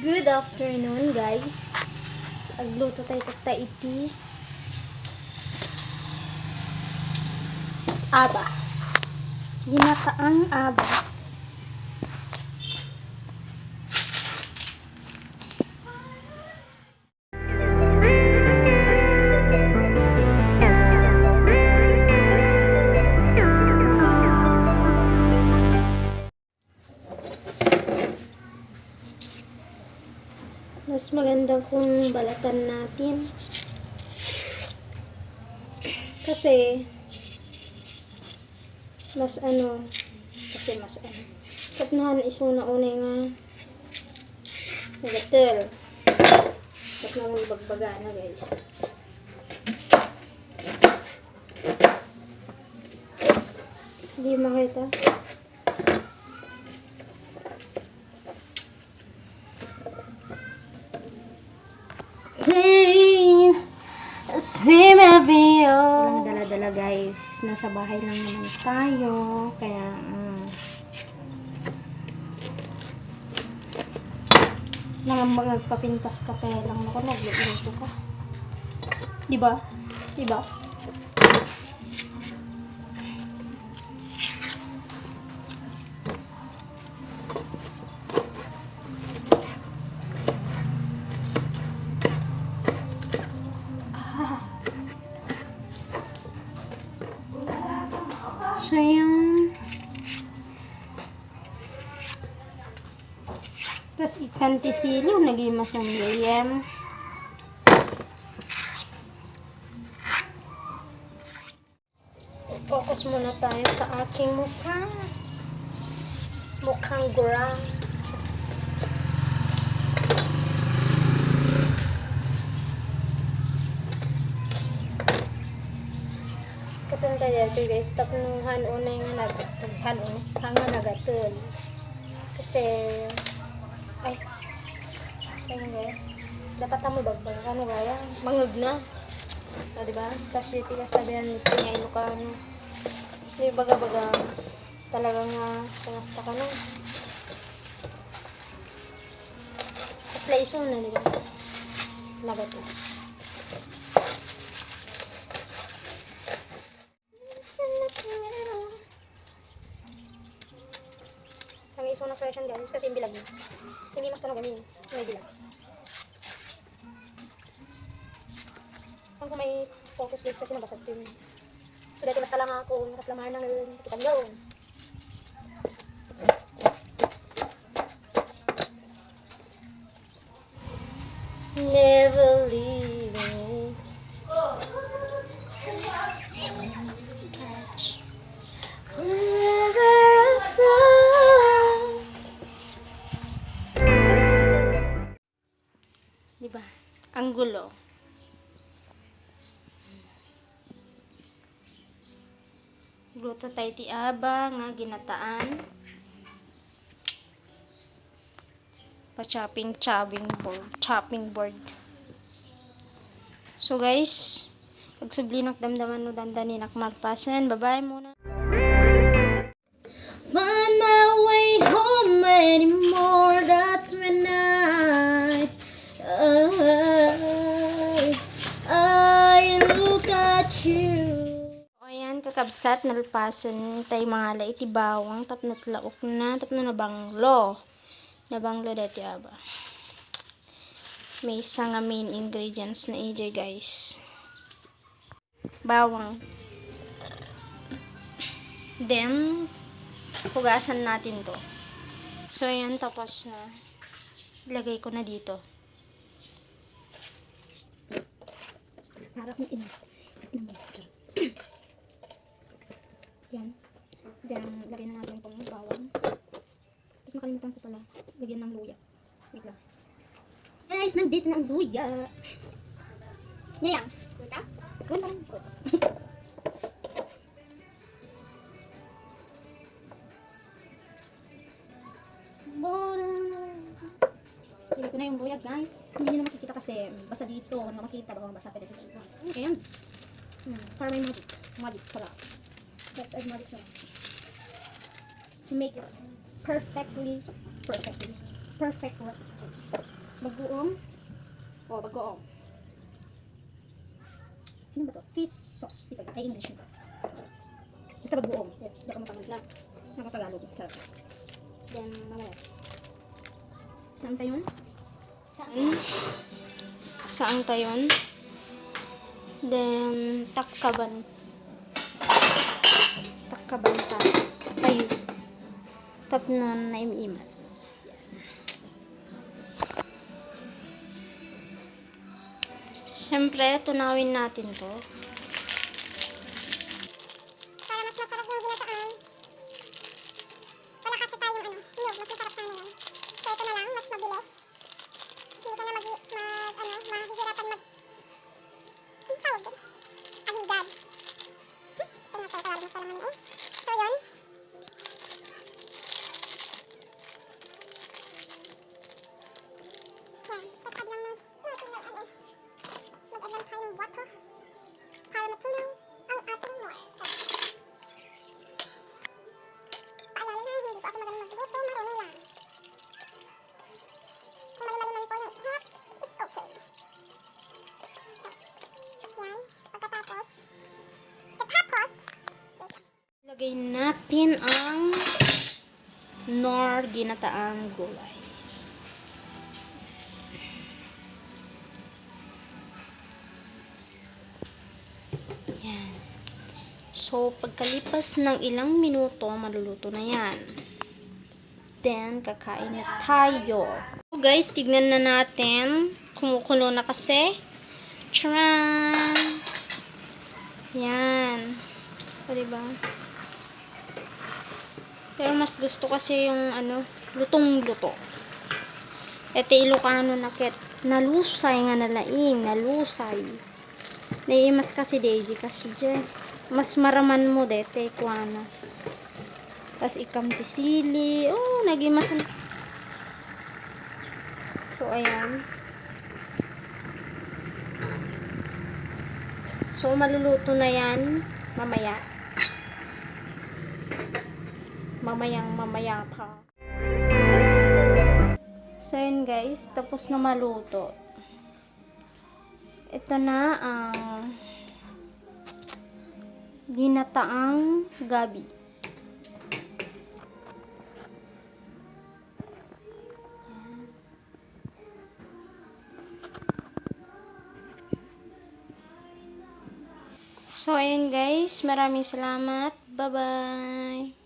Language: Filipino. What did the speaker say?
Good afternoon, guys. Agluto tayo ta iti aba. Ginataang aba. Mas maganda kung balatan natin kasi mas katnahan isuna unay nga nagatel kat naman bagbaga na, guys. Hindi makita. Walang dala-dala, guys. Nasa bahay lang naman tayo. Kaya magpapintas ka pa lang ako. Nagluto ka. Diba? Diba? So, yung tapos ikan tisili naging masanggayem. Focus muna tayo sa aking mukhang gurang. Katong kaya ito, guys, tapos hanunay nga nagatul kasi dapat mo bagbag ano gaya mangag na, diba? Tapos yung tinasabihan tingay mo ka yung baga talagang pangasta ka na, tapos laison na, diba? Nagatul. Ang iso na version, guys, kasi yung bilag niya hindi mas tanong ganin may bilag. Kung may focus, guys, kasi nabasag ito yun. So dati matala nga ako nakaslamahan ng tikitan yun. Never leave me. Catch wherever I fall. Diba? Ang gulo. Gluto tayo ti aba nga ginataan. Chopping board. So, guys, pagsublinak damdaman no dandaninak magpasan. Bye-bye muna. Find my way home anymore. That's when I look at you. Ayan, kakabsat nalpasan tay mga laiti bawang tapno tlaok na tapno nabanglo dati aba. May isa nga main ingredients na AJ, guys, bawang. Then hugasan natin to. So ayan, tapos na ilagay ko na dito. Harap mo yan. Then lagyan na natin itong bawang. Tapos nakalimutan ko pala lagyan ng luya. Wait lang, guys, nandito na ang luya. Ngayon wala lang po. Lagyan ko na yung luya, guys. Hindi nyo na makikita kasi basta dito na makita, baka mabasa pa dito sa ito. Ayan. Para may magic sarap. Let's add magic sarap to make it perfectly perfect recipe. Bagoong. Oh, bagoong. Ano ba to? Fish sauce. Dito. Ay, English nito. Basta bagoong. Diyan ka matanggap lang. Nakatagalog. Sarap. Then, mamaya. Saan tayo yun? Saan tayo yun? Then, takkaban. Takkaban tayo. Tapnon na imimas. Siyempre, tunawin natin to. Para mas masarap yung ginataan. Wala kasi tayong ano, nyug, mas masarap sana yun. So ito na lang, mas mabilis. Hindi ka na mahihirapan ang tawag doon? Agigad. Kaya tayo tawarin mo pa naman eh. So yun. Yan, tapos add lang mag-add lang tayo ng water. Para matunaw ang ating water. Paalala na, hindi po ako magaling magluto, marunong lang. Kung mali-mali po yung steps, it's okay. Yan, pagkatapos, wait lang. Lagay natin ang nor ginataang gulay. Yan. So, pagkalipas ng ilang minuto, maluluto na yan. Then, kakain na tayo. So, guys, tignan na natin. Kumukulo na kasi. Tcharan! Yan. O, diba? Pero mas gusto kasi yung, lutong-luto. Ete Ilocano na ket. Nalusay nga nalaing. Nalusay. Naiimas kasi Deji kasi dyan. Mas maraman mo dete kuana. Tas ikam ti sili. Oh, nagimas. So ayan. So maluluto na yan mamaya. Mamaya pa. So yun guys, tapos na maluto. Ito na ang ginataang gabi. So, ayun guys. Maraming salamat. Bye-bye.